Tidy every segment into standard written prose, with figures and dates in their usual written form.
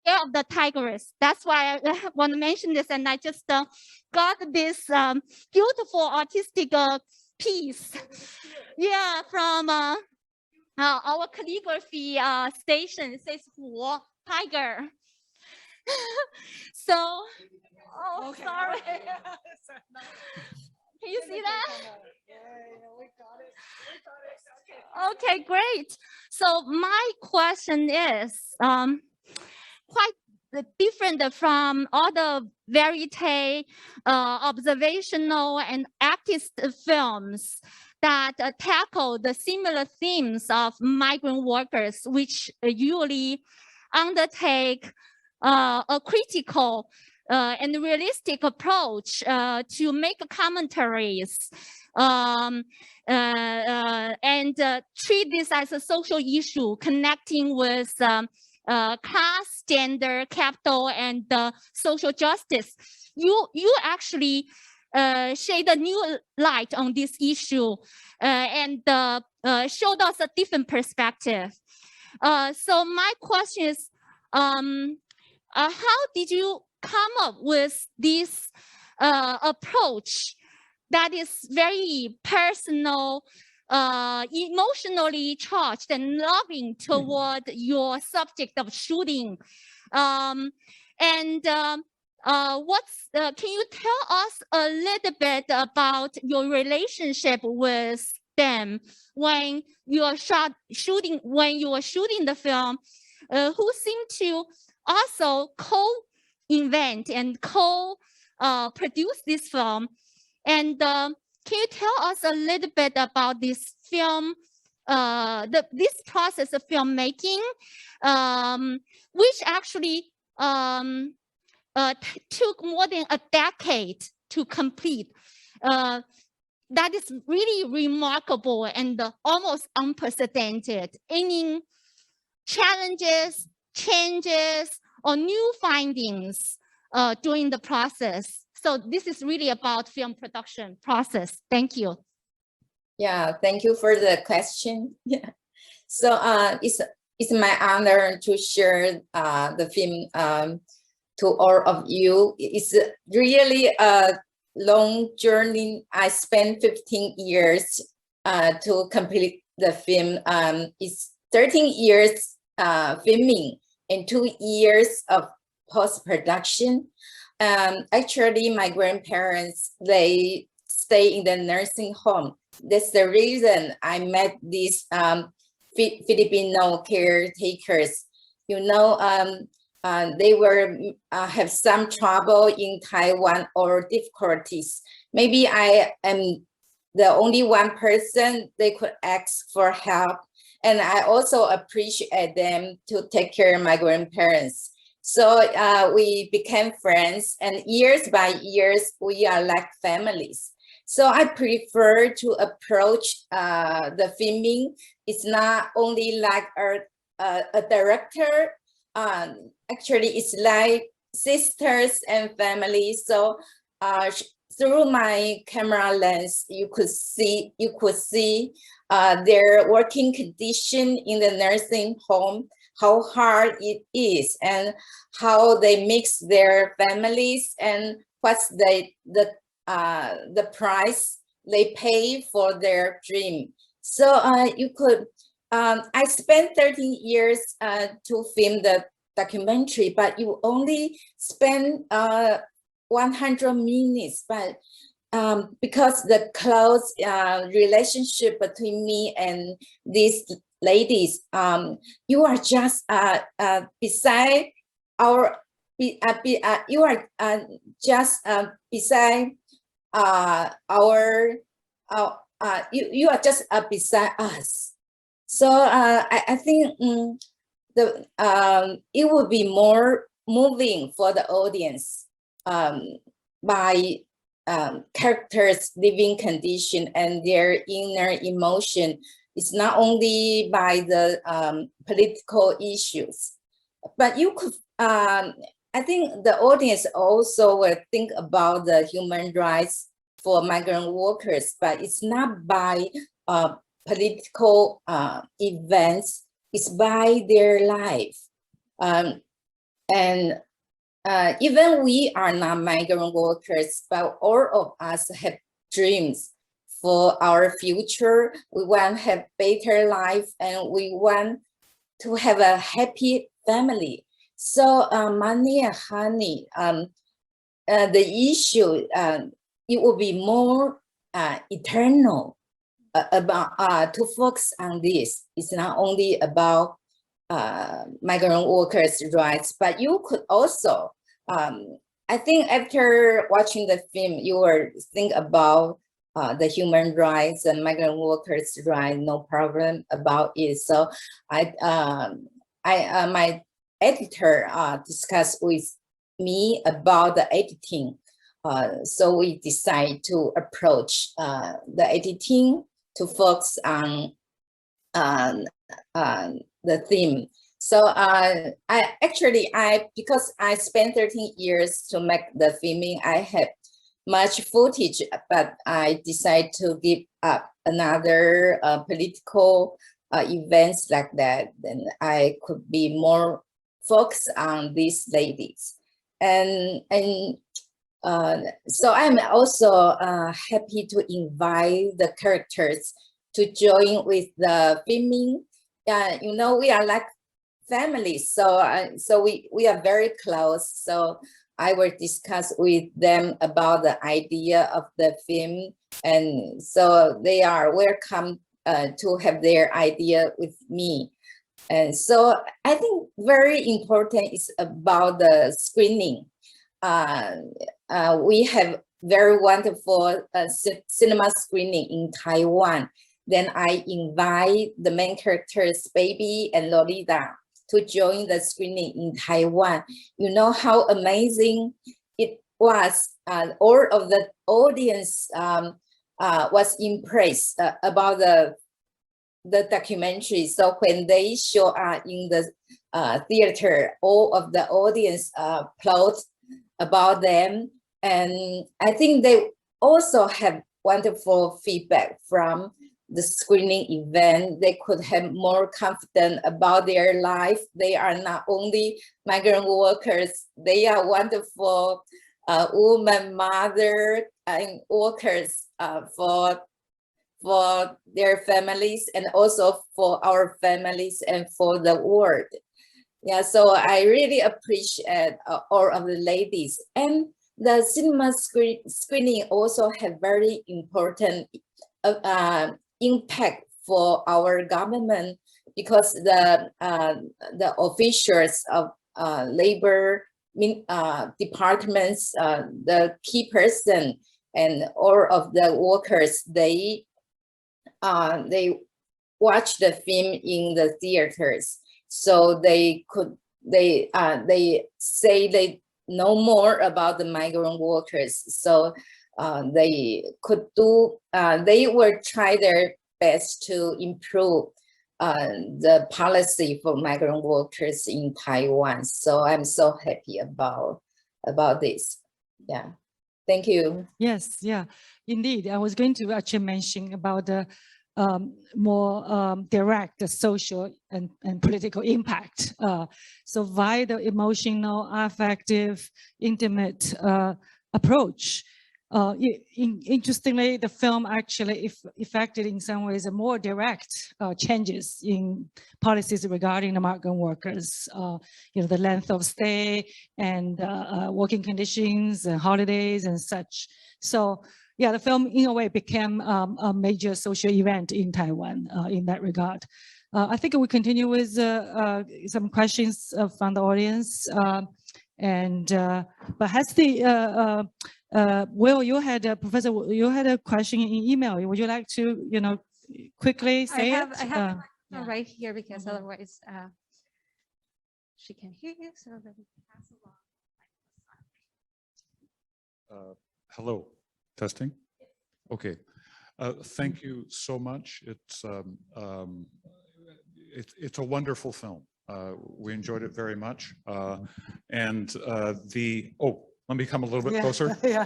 Year of the Tigress. That's why I want to mention this, and I just got this beautiful artistic piece, yeah, from our calligraphy station. It says "Hu Tiger." So, oh, okay. Sorry. Can you see that? Okay, great. So my question is quite different from other verite, observational and activist films that tackle the similar themes of migrant workers, which usually undertake a critical and realistic approach to make commentaries and treat this as a social issue connecting with class, gender, capital, and social justice. You actually shed a new light on this issue and showed us a different perspective. So my question is, how did you come up with this approach that is very personal, emotionally charged and loving toward your subject of shooting? Can you tell us a little bit about your relationship with them when you are shooting the film, who seem to also co-invent and co-produce this film? And can you tell us a little bit about this film, this process of filmmaking, which actually took more than a decade to complete? That is really remarkable and almost unprecedented. Any challenges, changes, or new findings during the process? So this is really about film production process. Thank you. Yeah, thank you for the question. Yeah. So it's my honor to share the film to all of you. It's really a long journey. I spent 15 years to complete the film. It's 13 years filming and 2 years of post-production. Actually, my grandparents, they stay in the nursing home. That's the reason I met these Filipino caretakers. You know, they were have some trouble in Taiwan or difficulties. Maybe I am the only one person they could ask for help. And I also appreciate them to take care of my grandparents. So we became friends, and years by years, we are like families. So I prefer to approach the filming. It's not only like a director. Actually, it's like sisters and family. So through my camera lens, you could see their working condition in the nursing home, how hard it is, and how they mix their families, and what's the price they pay for their dream. So you could, I spent 13 years to film the documentary, but you only spend 100 minutes, but because the close relationship between me and these ladies, you are just beside our, you are just beside you are just beside us. So I think it would be more moving for the audience by characters' living condition and their inner emotion. It's not only by the political issues, but you could, I think the audience also will think about the human rights for migrant workers, but it's not by political events, it's by their life. And even we are not migrant workers, but all of us have dreams for our future. We want to have better life, and we want to have a happy family. So money and honey, the issue, it will be more eternal about to focus on this. It's not only about migrant workers' rights, but you could also, I think after watching the film, you will think about the human rights and migrant workers' rights, no problem about it. So my editor discussed with me about the editing. So we decide to approach the editing to focus on the theme. So because I spent 13 years to make the filming, I have much footage, but I decided to give up another political events like that. Then I could be more focused on these ladies. And so I'm also happy to invite the characters to join with the filming. You know, we are like families, so we are very close. So I will discuss with them about the idea of the film, and so they are welcome to have their idea with me. And so I think very important is about the screening. We have very wonderful cinema screening in Taiwan. Then I invite the main characters, Baby and Lolita, to join the screening in Taiwan. You know how amazing it was. All of the audience was impressed about the documentary. So when they show up in the theater, all of the audience applaud about them. And I think they also have wonderful feedback from the screening event. They could have more confidence about their life. They are not only migrant workers, they are wonderful women, mother, and workers for their families, and also for our families and for the world. Yeah, so I really appreciate all of the ladies. And the cinema screening also have very important impact for our government, because the officials of labor departments, the key person, and all of the workers, they watch the film in the theaters, so they say they know more about the migrant workers. So they could do, they will try their best to improve the policy for migrant workers in Taiwan. So I'm so happy about this. Yeah, thank you. Yes, yeah, indeed. I was going to actually mention about the more direct social and political impact. So via the emotional, affective, intimate approach. Interestingly, the film actually affected in some ways a more direct changes in policies regarding the migrant workers, you know, the length of stay and working conditions and holidays and such. So yeah, the film in a way became a major social event in Taiwan in that regard. I think we continue with some questions from the audience. But has the Will, you had Professor, you had a question in email. Would you like to, you know, quickly say it? I have it right here, because otherwise she can hear you. So let me pass along. Hello, testing. Okay, thank you so much. It's a wonderful film. We enjoyed it very much, and let me come a little bit closer. Yeah.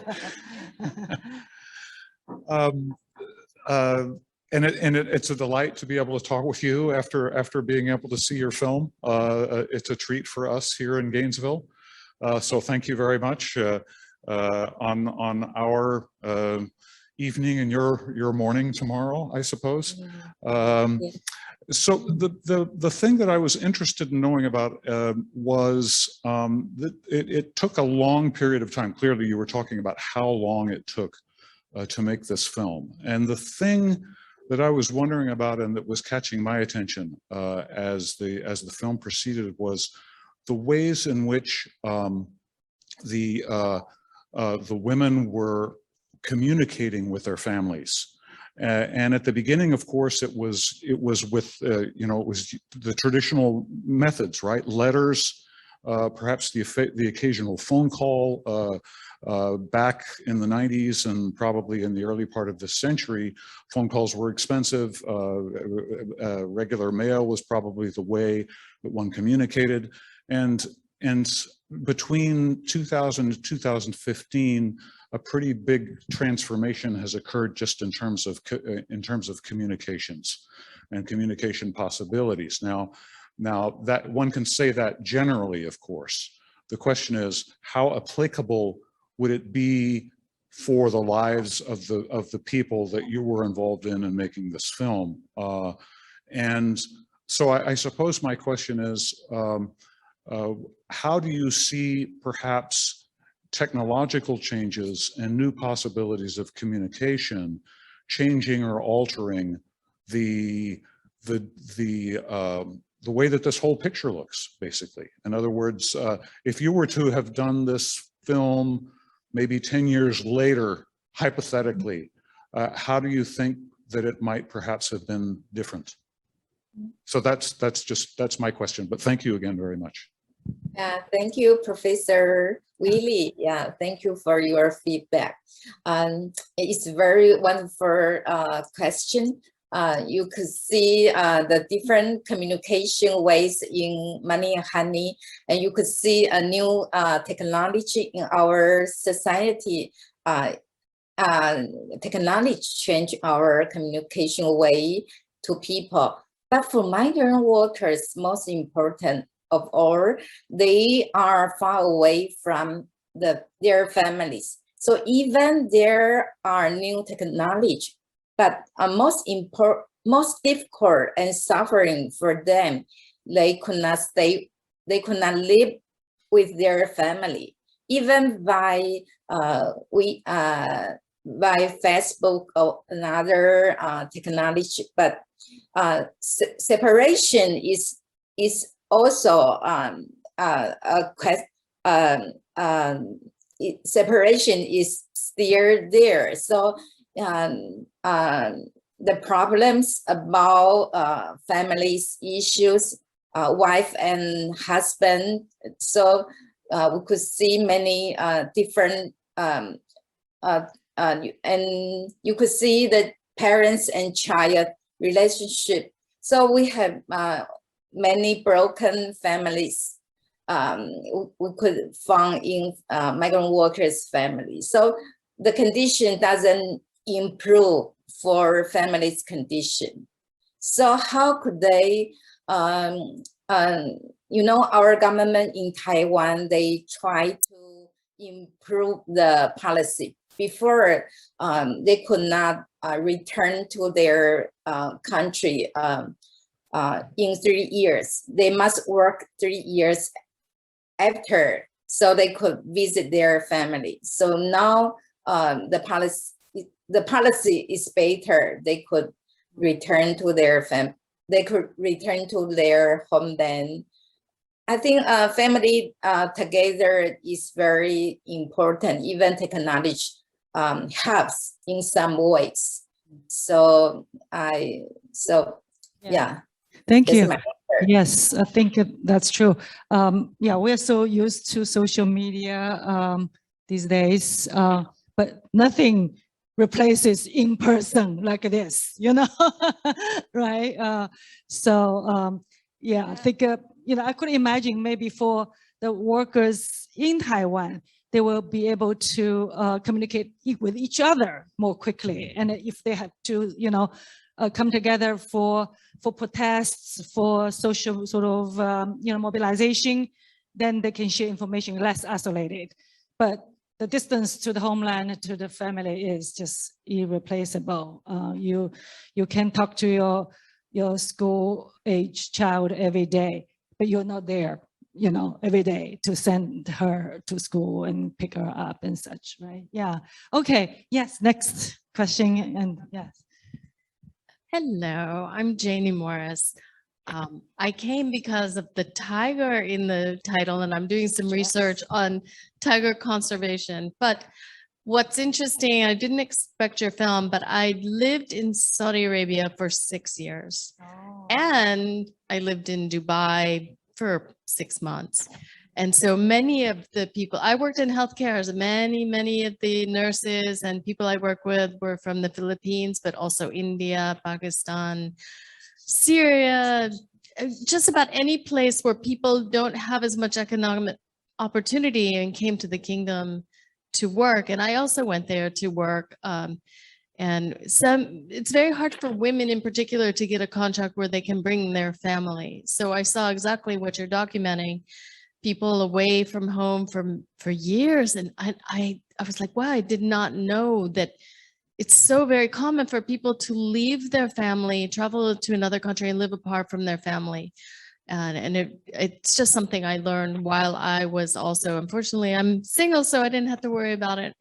it's a delight to be able to talk with you after being able to see your film. It's a treat for us here in Gainesville. So thank you very much on our evening and your morning tomorrow, I suppose. So the thing that I was interested in knowing about was that it took a long period of time. Clearly, you were talking about how long it took to make this film. And the thing that I was wondering about and that was catching my attention as the film proceeded was the ways in which the women were communicating with their families. And at the beginning, of course, it was with it was the traditional methods, right? Letters, perhaps the occasional phone call. Back in the 90s and probably in the early part of this century, phone calls were expensive. Regular mail was probably the way that one communicated. And between 2000 and 2015, a pretty big transformation has occurred just in terms of communications and communication possibilities. Now that one can say that generally, of course. The question is, how applicable would it be for the lives of the people that you were involved in making this film? And so I suppose my question is, how do you see perhaps technological changes and new possibilities of communication changing or altering the way that this whole picture looks, basically? In other words, if you were to have done this film maybe 10 years later, hypothetically, how do you think that it might perhaps have been different? So that's my question, but thank you again very much. Yeah, thank you, Professor Willie. Yeah, thank you for your feedback. It's a very wonderful question. You could see the different communication ways in Money and Honey, and you could see a new technology in our society. Technology change our communication way to people. But for migrant workers, most important of all, they are far away from their families. So even there are new technology, but most difficult and suffering for them, they could not live with their family, even by Facebook or another technology. But separation is also separation is still there. So the problems about families issues, wife and husband. So we could see many different, and you could see the parents and child relationship. So we have many broken families we could find in migrant workers' families. So the condition doesn't improve for families' condition. So how could they, our government in Taiwan, they try to improve the policy. Before, they could not return to their country in 3 years. They must work 3 years after, so they could visit their family. So now the policy is better. They could return to their they could return to their homeland. I think family together is very important. Even technology helps in some ways. So yeah. Thank you. Yes, I think that's true. Yeah, we're so used to social media these days, but nothing replaces in person like this, right? Yeah, I think, I could imagine maybe for the workers in Taiwan, they will be able to communicate with each other more quickly. And if they have to, come together for protests, for social sort of mobilization, then they can share information less isolated. But the distance to the homeland, to the family is just irreplaceable. You can talk to your school age child every day, but you're not there, every day to send her to school and pick her up and such, right? Yeah. Okay. Yes. Next question. And yes. Hello, I'm Janie Morris. I came because of the tiger in the title, and I'm doing some research on tiger conservation. But what's interesting, I didn't expect your film, but I lived in Saudi Arabia for 6 years. Oh. And I lived in Dubai for 6 months. And so many of the people, I worked in healthcare, so many of the nurses and people I work with were from the Philippines, but also India, Pakistan, Syria, just about any place where people don't have as much economic opportunity and came to the kingdom to work. And I also went there to work. And it's very hard for women in particular to get a contract where they can bring their family. So I saw exactly what you're documenting, people away from home for years. And I was like, wow, I did not know that it's so very common for people to leave their family, travel to another country and live apart from their family. And it's just something I learned while I was also, unfortunately, I'm single, so I didn't have to worry about it.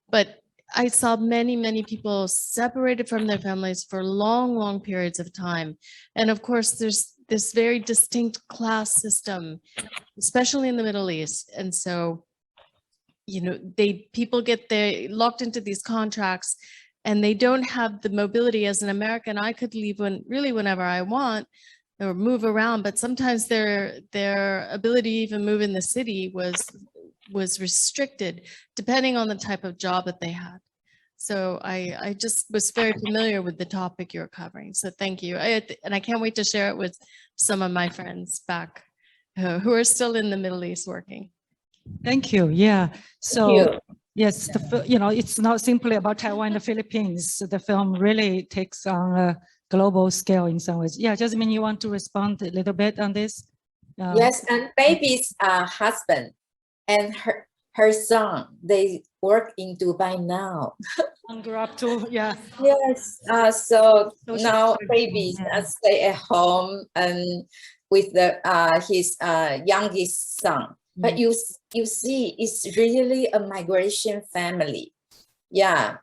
But I saw many people separated from their families for long periods of time. And of course, there's this very distinct class system, especially in the Middle East. And so, people get locked into these contracts, and they don't have the mobility. As an American, I could leave whenever I want or move around, but sometimes their ability to even move in the city was restricted depending on the type of job that they had. So I just was very familiar with the topic you're covering. So thank you. And I can't wait to share it with some of my friends back who are still in the Middle East working. Thank you. Yeah. So you. yes, it's not simply about Taiwan and the Philippines. The film really takes on a global scale in some ways. Yeah, Jasmine, you want to respond a little bit on this? Yes, and baby's husband and her son, they work in Dubai now. And grew up to, yeah. Yes, so Social now service, babies yeah. stay at home and with his youngest son. But you see, it's really a migration family. Yeah.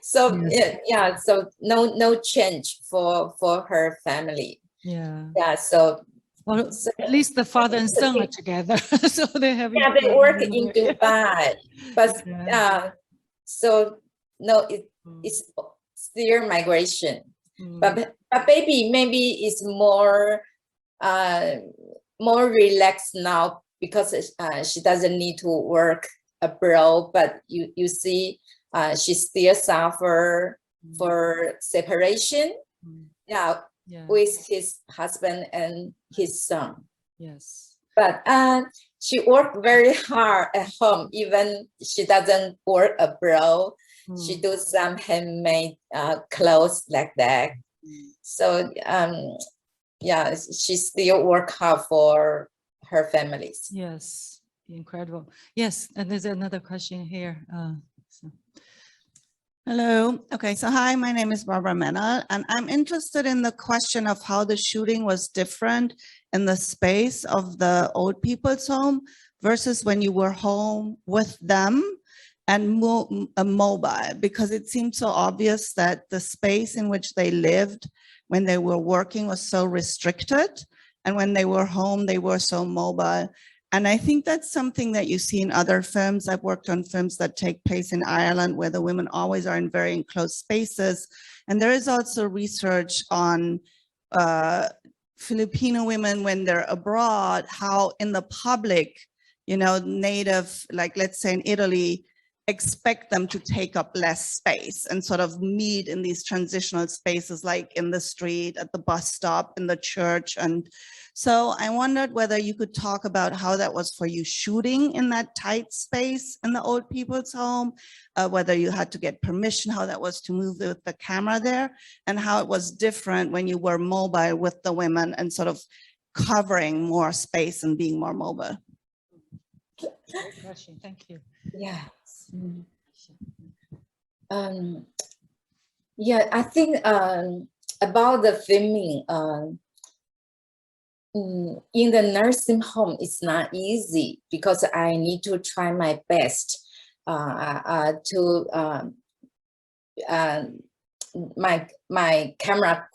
So Yes. so no change for her family. Yeah. Yeah, so Well, at least the father and son are together, so they have. yeah, they work in Dubai, but Yeah. so no, it's still migration. Mm. But baby maybe is more relaxed now because she doesn't need to work abroad. But you see, she still suffer for separation. Yeah, with his husband and his son. Yes. But she worked very hard at home, even she doesn't work abroad. She does some handmade clothes like that. So yeah, she still work hard for her families. Yes, incredible. Yes, and there's another question here. Hello. Okay, so hi, my name is Barbara Mena, and I'm interested in the question of how the shooting was different in the space of the old people's home versus when you were home with them and mobile, because it seemed so obvious that the space in which they lived when they were working was so restricted, and when they were home, they were so mobile. And I think that's something that you see in other films. I've worked on films that take place in Ireland where the women always are in very enclosed spaces. And there is also research on Filipino women when they're abroad, how in the public, native, like let's say in Italy, expect them to take up less space and sort of meet in these transitional spaces, like in the street, at the bus stop, in the church. And so I wondered whether you could talk about how that was for you shooting in that tight space in the old people's home, whether you had to get permission, how that was to move with the camera there, and how it was different when you were mobile with the women and sort of covering more space and being more mobile. Great question. Thank you. Yeah. Yeah, I think about the filming in the nursing home, it's not easy because I need to try my best to my camera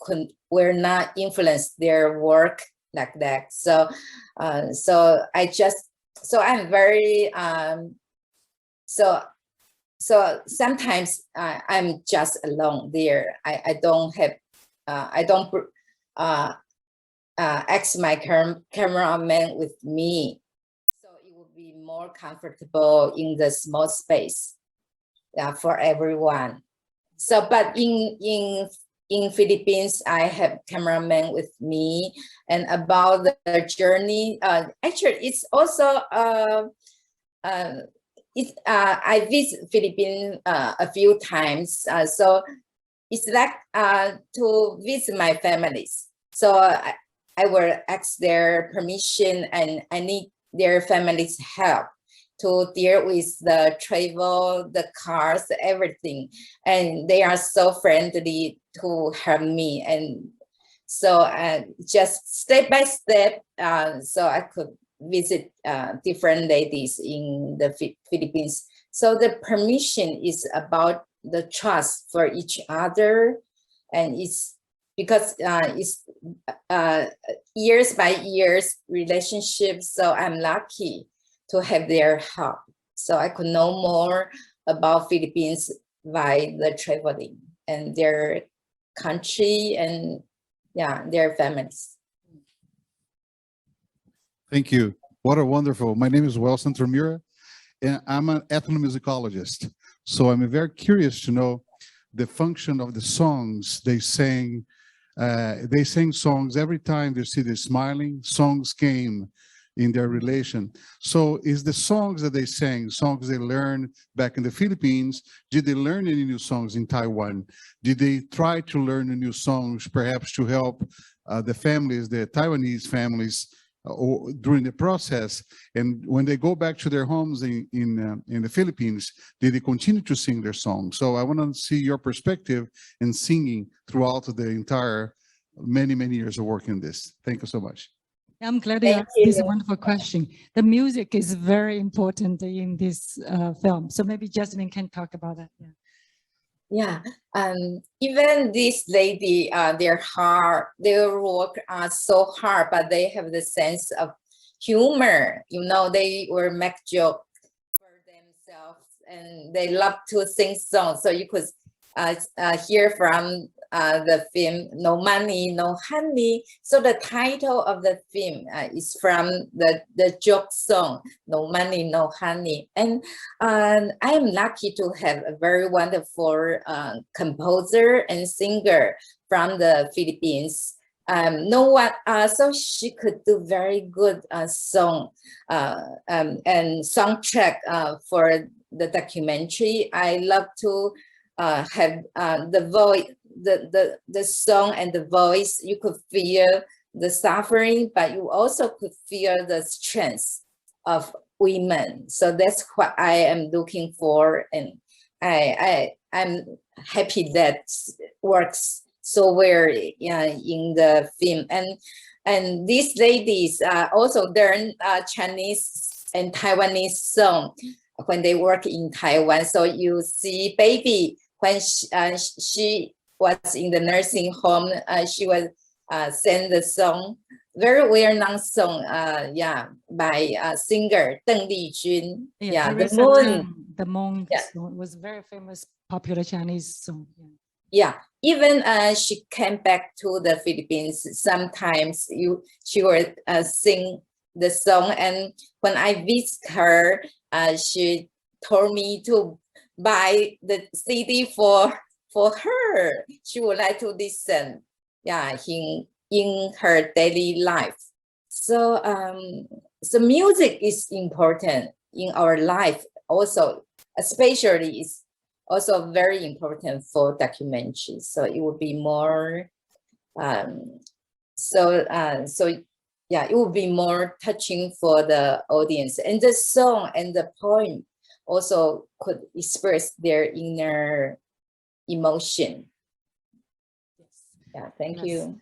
will not influence their work like that. So so I'm very so sometimes I'm just alone there. I don't have ask my cameraman with me, so it will be more comfortable in the small space for everyone. So, but in Philippines, I have cameraman with me, and about the journey. Actually, it's also I visit Philippines a few times, so it's like to visit my families. So I will ask their permission, and I need their family's help to deal with the travel, the cars, everything. And they are so friendly to help me. And so just step by step, so I could visit different ladies in the Philippines. So the permission is about the trust for each other, and it's because it's years by years relationship. So I'm lucky to have their help, so I could know more about Philippines by the traveling and their country and their families. Thank you. What a wonderful. My name is Welson Tremura, and I'm an ethnomusicologist. So I'm very curious to know the function of the songs they sang. They sang songs every time they see the smiling. Songs came in their relation. So is the songs that they sang, songs they learned back in the Philippines, did they learn any new songs in Taiwan? Did they try to learn the new songs, perhaps to help the families, the Taiwanese families, during the process? And when they go back to their homes in the Philippines, did they continue to sing their songs? So I want to see your perspective in singing throughout the entire many years of working this. Thank you so much. I'm glad you asked this wonderful question. The music is very important in this film. So maybe Jasmine can talk about that. Yeah, even this lady, their work are so hard, but they have the sense of humor. You know, they will make jokes for themselves, and they love to sing songs. So you could hear from the film "No Money, No Honey." So the title of the film is from the joke song "No Money, No Honey." And I am lucky to have a very wonderful composer and singer from the Philippines. So she could do very good song and soundtrack for the documentary. I love to have the voice, the song and the voice. You could feel the suffering, but you also could feel the strength of women. So that's what I am looking for, and I'm happy that works so well in the film. And these ladies also learn Chinese and Taiwanese song when they work in Taiwan. So you see baby, when she was in the nursing home, she was sing the song, very well-known song, by singer Deng Lijun. The Moon. The Moon Yeah. song was very famous, popular Chinese song. Yeah, even she came back to the Philippines. Sometimes she would sing the song, and when I visit her, she told me to buy the CD for her. She would like to listen, yeah, in her daily life. So so music is important in our life also, especially is also very important for documentaries. So it would be more so yeah, it would be more touching for the audience, and the song and the poem also could express their inner emotion. Yeah, thank Yes. you.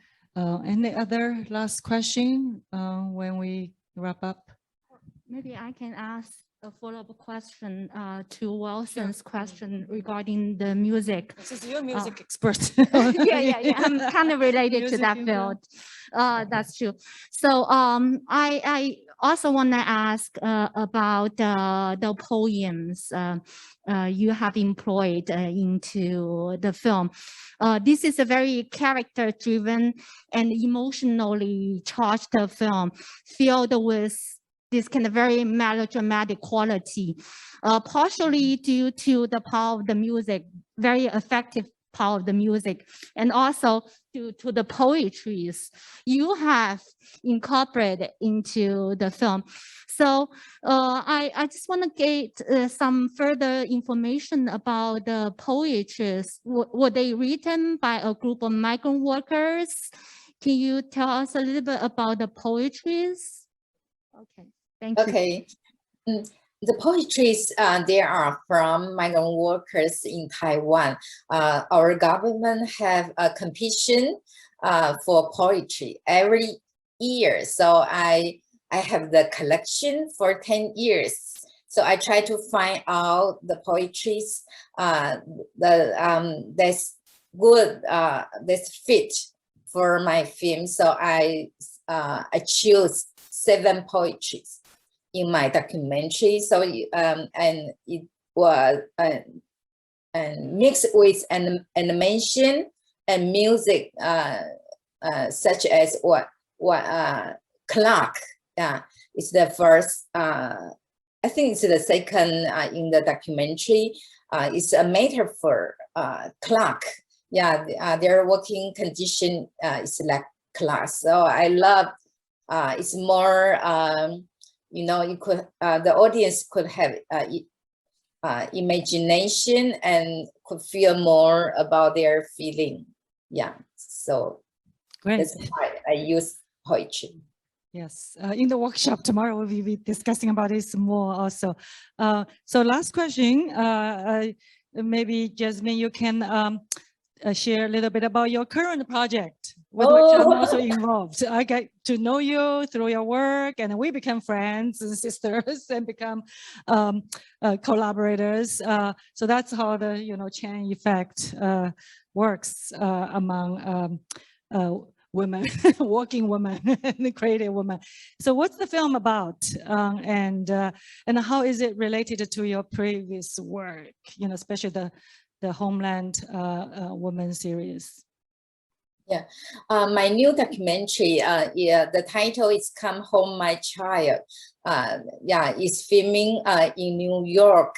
Any other last question when we wrap up? Maybe I can ask a follow-up question to Wilson's question regarding the music. Since you're a music expert. Yeah. I'm kind of related to Music that and field. That's true. So I also want to ask about the poems you have employed into the film. This is a very character-driven and emotionally charged film filled with this kind of very melodramatic quality, partially due to the power of the music, very effective power of the music, and also due to the poetries you have incorporated into the film. So I just want to get some further information about the poetries. Were they written by a group of migrant workers? Can you tell us a little bit about the poetries? Okay. Thank you. Okay. The poetries, they are from migrant workers in Taiwan. Our government have a competition for poetry every year. So I have the collection for 10 years. So I try to find out the poetries that's good, that's fit for my film. So I choose 7 poetries in my documentary. So and it was and mixed with animation and music, such as what clock. Yeah, it's the first. I think it's the second in the documentary. It's a metaphor. Clock. Yeah, their working condition is like class. So I love. It's more. You know, you could the audience could have imagination and could feel more about their feeling. Yeah, so Great. that's why I use poetry. Yes, in the workshop tomorrow, we'll be discussing about this more also. So last question, maybe Jasmine, you can share a little bit about your current project, with which I'm also involved. I get to know you through your work, and we become friends and sisters and become collaborators. So that's how the chain effect works among women, working women, and creative women. So what's the film about, and how is it related to your previous work? Especially the Homeland Women series. Yeah, my new documentary, the title is "Come Home, My Child." Yeah, it's filming in New York.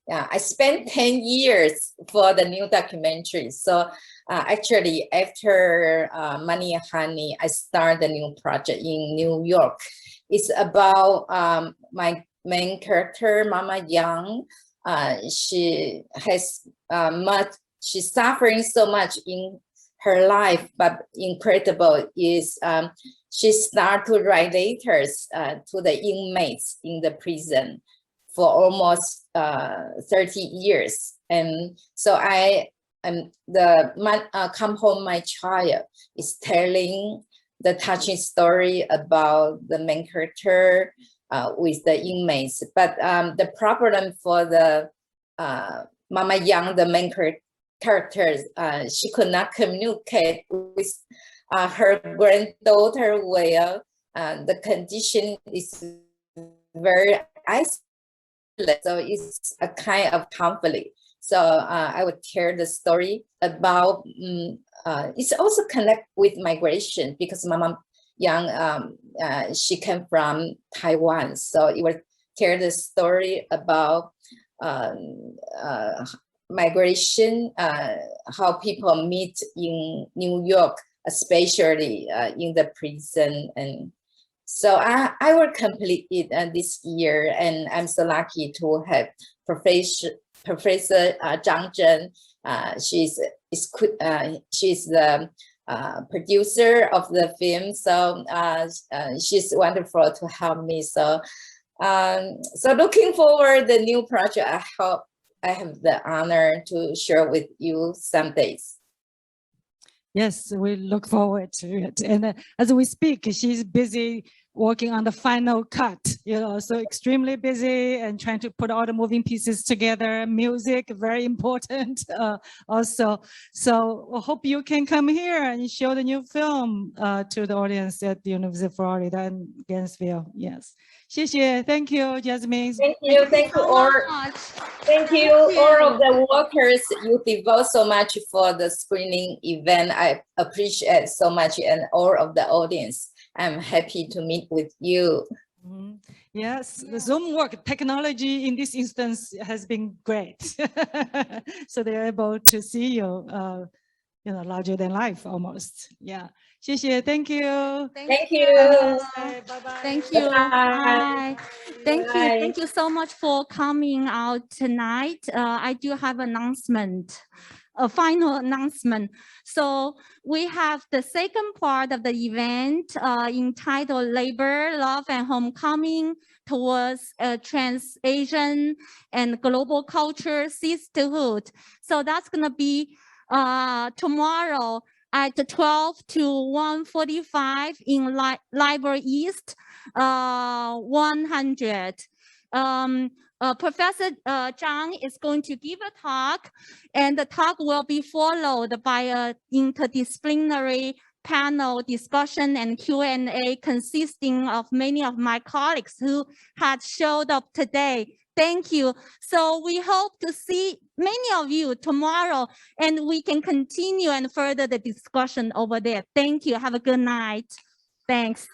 Yeah, I spent 10 years for the new documentary. So actually, after Money and Honey, I started a new project in New York. It's about my main character, Mama Yang. She has she's suffering so much in her life, but incredible is she started to write letters to the inmates in the prison for almost 30 years. And so Come Home, My Child is telling the touching story about the main character with the inmates. But the problem for the Mama Yang, the main character, she could not communicate with her granddaughter well. The condition is very isolated, so it's a kind of conflict. So I would tell the story about, it's also connect with migration, because Mama Yang, she came from Taiwan. So it would tell the story about migration, how people meet in New York, especially in the prison. And so I will complete it this year, and I'm so lucky to have Professor Zhang Zhen. She's the producer of the film, so she's wonderful to help me. So so looking forward the new project. I hope I have the honor to share with you some days. Yes, we look forward to it. And as we speak, she's busy working on the final cut, so extremely busy and trying to put all the moving pieces together. Music, very important also. So I hope you can come here and show the new film to the audience at the University of Florida in Gainesville. Yes. 谢谢. Thank you, Jasmine. Thank you all. Thank you all of the workers. You devote so much for the screening event. I appreciate so much, and all of the audience. I'm happy to meet with you. Yes, the Zoom work technology in this instance has been great. So they're able to see you, larger than life almost. Yeah. 谢谢. Thank you. Thank you. Bye. Bye-bye. Thank you. Bye. Bye. Thank you. Bye. Thank you so much for coming out tonight. I do have announcement, a final announcement. So we have the second part of the event entitled Labor, Love, and Homecoming towards Trans-Asian and Global Culture Sisterhood. So that's going to be tomorrow at 12 to 1:45 in Library East 100. Professor Zhang is going to give a talk, and the talk will be followed by an interdisciplinary panel discussion and Q&A consisting of many of my colleagues who had showed up today. Thank you. So we hope to see many of you tomorrow, and we can continue and further the discussion over there. Thank you. Have a good night. Thanks.